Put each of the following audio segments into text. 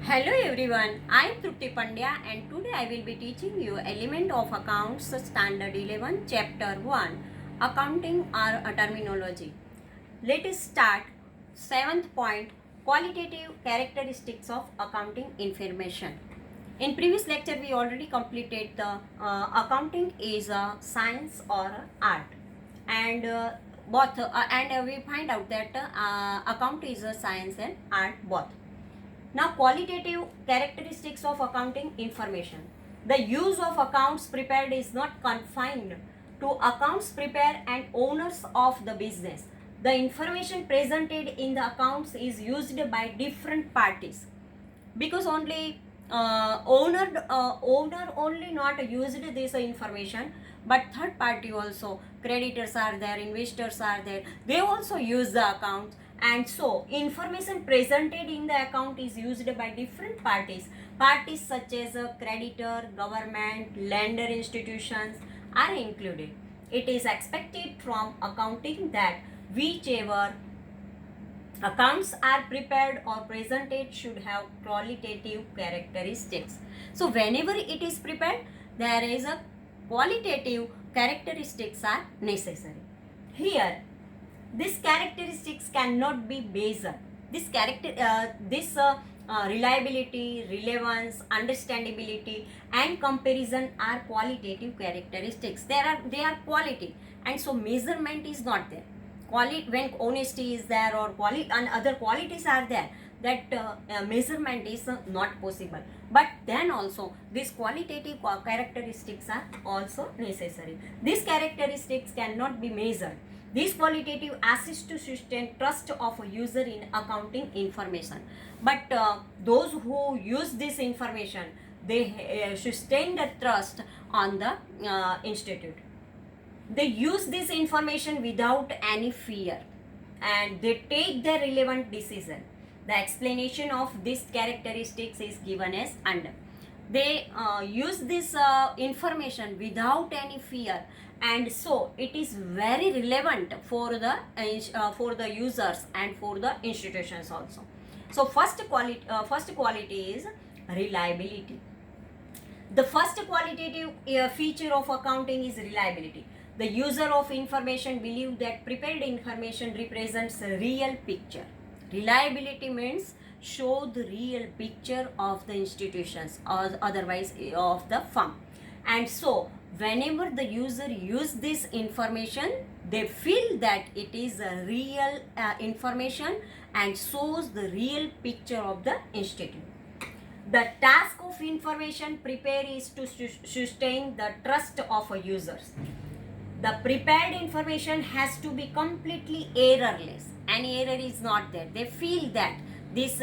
Hello everyone, I am Trupti Pandya and today I will be teaching you Element of Accounts Standard 11 Chapter 1 Accounting or Terminology. Let us start 7th point Qualitative Characteristics of Accounting Information. In previous lecture we already completed the accounting is a science or a art and both and we find out that account is a science and art both. Now, qualitative characteristics of accounting information. The use of accounts prepared is not confined to accounts prepared and owners of the business. The information presented in the accounts is used by different parties because only owner only not used this information, but third party also, creditors are there, investors are there, they also use the accounts. And so information presented in the account is used by different parties such as a creditor, government, lender institutions are included. It is expected from accounting that whichever accounts are prepared or presented should have qualitative characteristics. So whenever it is prepared, there is a qualitative characteristics are necessary. Here, these characteristics cannot be measured. Reliability, relevance, understandability, and comparison are qualitative characteristics. They are quality, and so measurement is not there. When honesty is there or and other qualities are there, that measurement is not possible. But then also these qualitative characteristics are also necessary. These characteristics cannot be measured. These qualitative assist to sustain trust of a user in accounting information. But those who use this information, they sustain the trust on the institute. They use this information without any fear and they take the relevant decision. The explanation of these characteristics is given as under. They use this information without any fear, and so it is very relevant for the users and for the institutions also. So first quality is reliability. The first qualitative feature of accounting is reliability. The user of information believe that prepared information represents a real picture. Reliability means show the real picture of the institutions or otherwise of the firm. And so whenever the user use this information, they feel that it is a real information and shows the real picture of the institute. The task of information prepare is to sustain the trust of a users. The prepared information has to be completely errorless. Any error is not there. They feel that this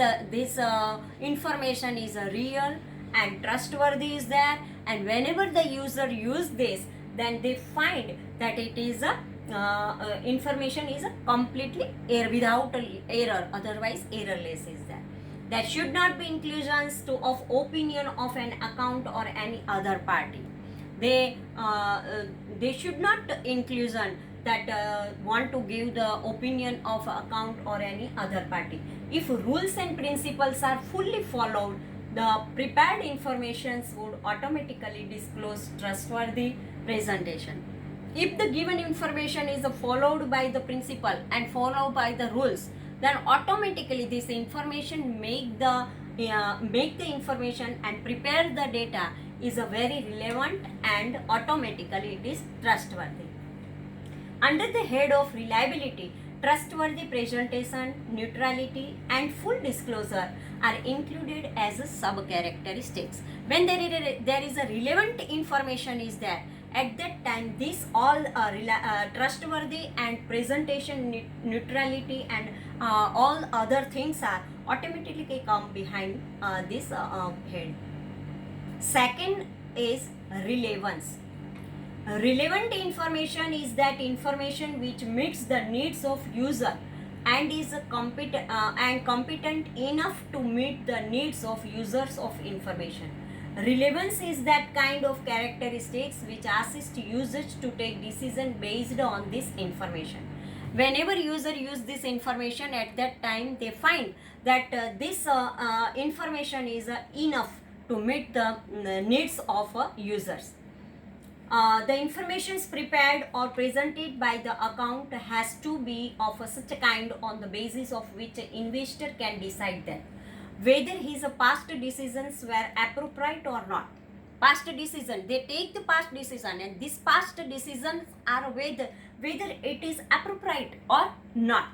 information is a real and trustworthy is there, and whenever the user use this, then they find that it is a information is a completely without error, otherwise errorless is there. There should not be inclusions of opinion of an account or any other party. They should not inclusion that want to give the opinion of account or any other party. If rules and principles are fully followed, the prepared informations would automatically disclose trustworthy presentation. If the given information is followed by the principle and followed by the rules, then automatically this information make the information and prepare the data is a very relevant and automatically it is trustworthy. Under the head of reliability, trustworthy presentation, neutrality and full disclosure are included as a sub-characteristics. When there is a relevant information is there, at that time this all trustworthy and presentation, neutrality and all other things are automatically come behind this head. Second is relevance. Relevant information is that information which meets the needs of user and is competent enough to meet the needs of users of information. Relevance is that kind of characteristics which assist users to take decision based on this information. Whenever user use this information, at that time they find that this information is enough to meet the needs of users. The information prepared or presented by the account has to be of such a kind on the basis of which investor can decide that whether his past decisions were appropriate or not. Past decision, they take the past decision, and these past decisions are whether it is appropriate or not.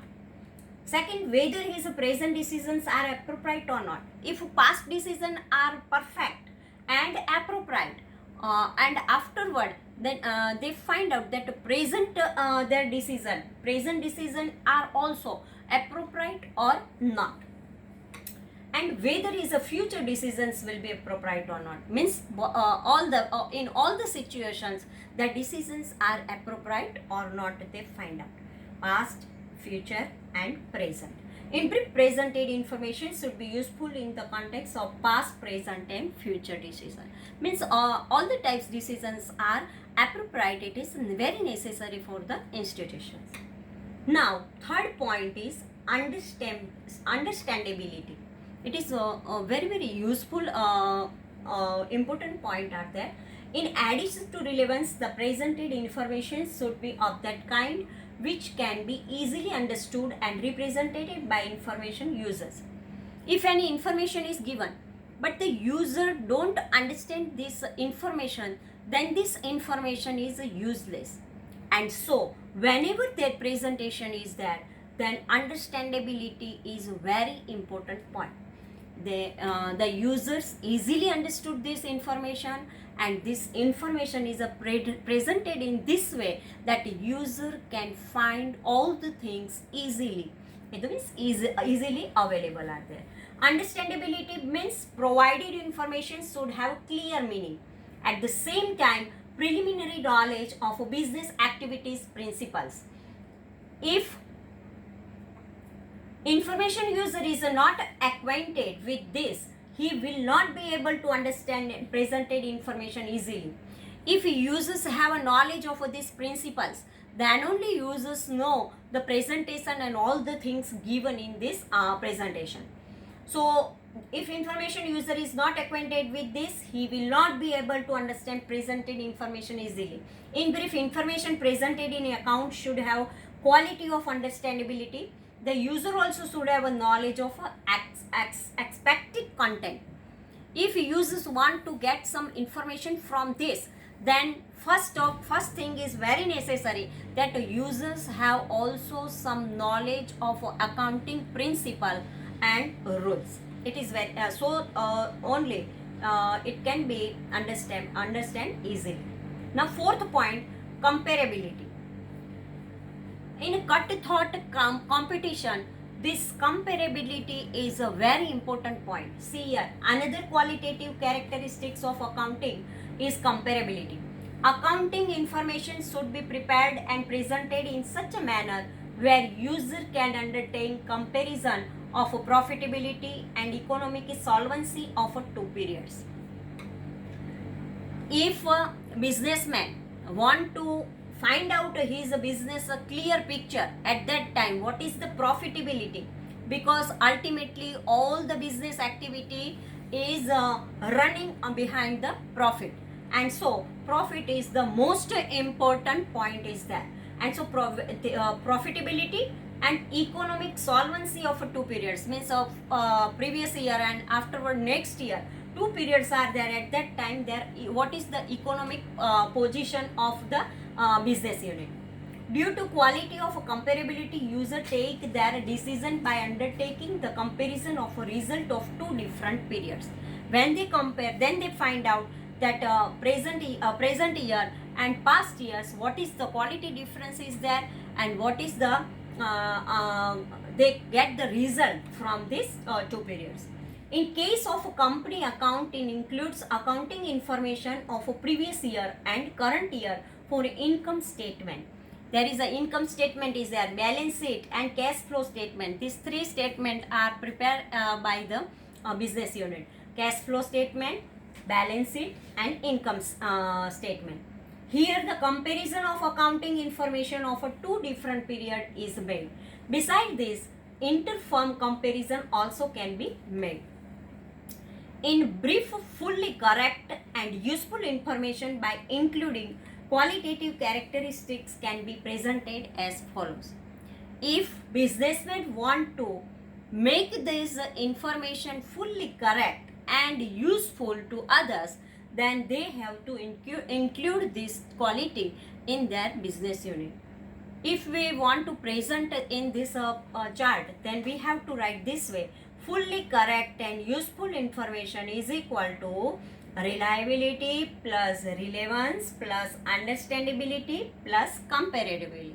Second, whether his present decisions are appropriate or not. If past decisions are perfect and appropriate, and afterward then they find out that present present decision are also appropriate or not, and whether his future decisions will be appropriate or not. Means in all the situations the decisions are appropriate or not, they find out past, future and present. In brief, presented information should be useful in the context of past, present and future decision. Means all the types decisions are appropriate, it is very necessary for the institutions. Now, third point is understandability. It is a very useful important point are there. In addition to relevance, the presented information should be of that kind which can be easily understood and represented by information users. If any information is given but the user don't understand this information, then this information is useless. And so whenever their presentation is there, then understandability is a very important point. The users easily understood this information, and this information is presented in this way that the user can find all the things easily. It means easily available are there. Understandability means provided information should have clear meaning. At the same time, preliminary knowledge of business activities principles. If information user is not acquainted with this, he will not be able to understand presented information easily. If users have a knowledge of these principles, then only users know the presentation and all the things given in this presentation. So if information user is not acquainted with this, he will not be able to understand presented information easily. In brief, information presented in account should have quality of understandability. The user also should have a knowledge of expected content. If users want to get some information from this, then first thing is very necessary that users have also some knowledge of accounting principle and rules. It is very only it can be understand easily. Now fourth point, comparability. In a cut-throat competition, this comparability is a very important point. See here, another qualitative characteristics of accounting is comparability. Accounting information should be prepared and presented in such a manner where user can undertake comparison of profitability and economic solvency of two periods. If a businessman want to find out his business a clear picture at that time, what is the profitability, because ultimately all the business activity is running behind the profit, and so profit is the most important point is there. And so profitability and economic solvency of two periods, means of previous year and afterward next year, two periods are there. At that time there, what is the economic position of the business unit. Due to quality of comparability, user take their decision by undertaking the comparison of a result of two different periods. When they compare, then they find out that present year and past years, what is the quality difference is there, and what is the they get the result from these two periods. In case of a company accounting includes accounting information of a previous year and current year for income statement. There is an income statement is there, balance sheet and cash flow statement. These three statements are prepared by the business unit. Cash flow statement, balance sheet and income statement. Here the comparison of accounting information of a two different period is made. Besides this, inter-firm comparison also can be made. In brief, fully correct and useful information by including qualitative characteristics can be presented as follows. If businessmen want to make this information fully correct and useful to others, then they have to include this quality in their business unit. If we want to present in this chart, then we have to write this way: fully correct and useful information is equal to reliability plus relevance plus understandability plus comparability.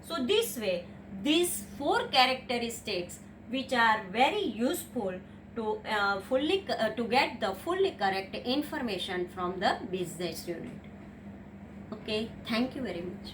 So this way, these four characteristics which are very useful to to get the fully correct information from the business unit. Okay, thank you very much.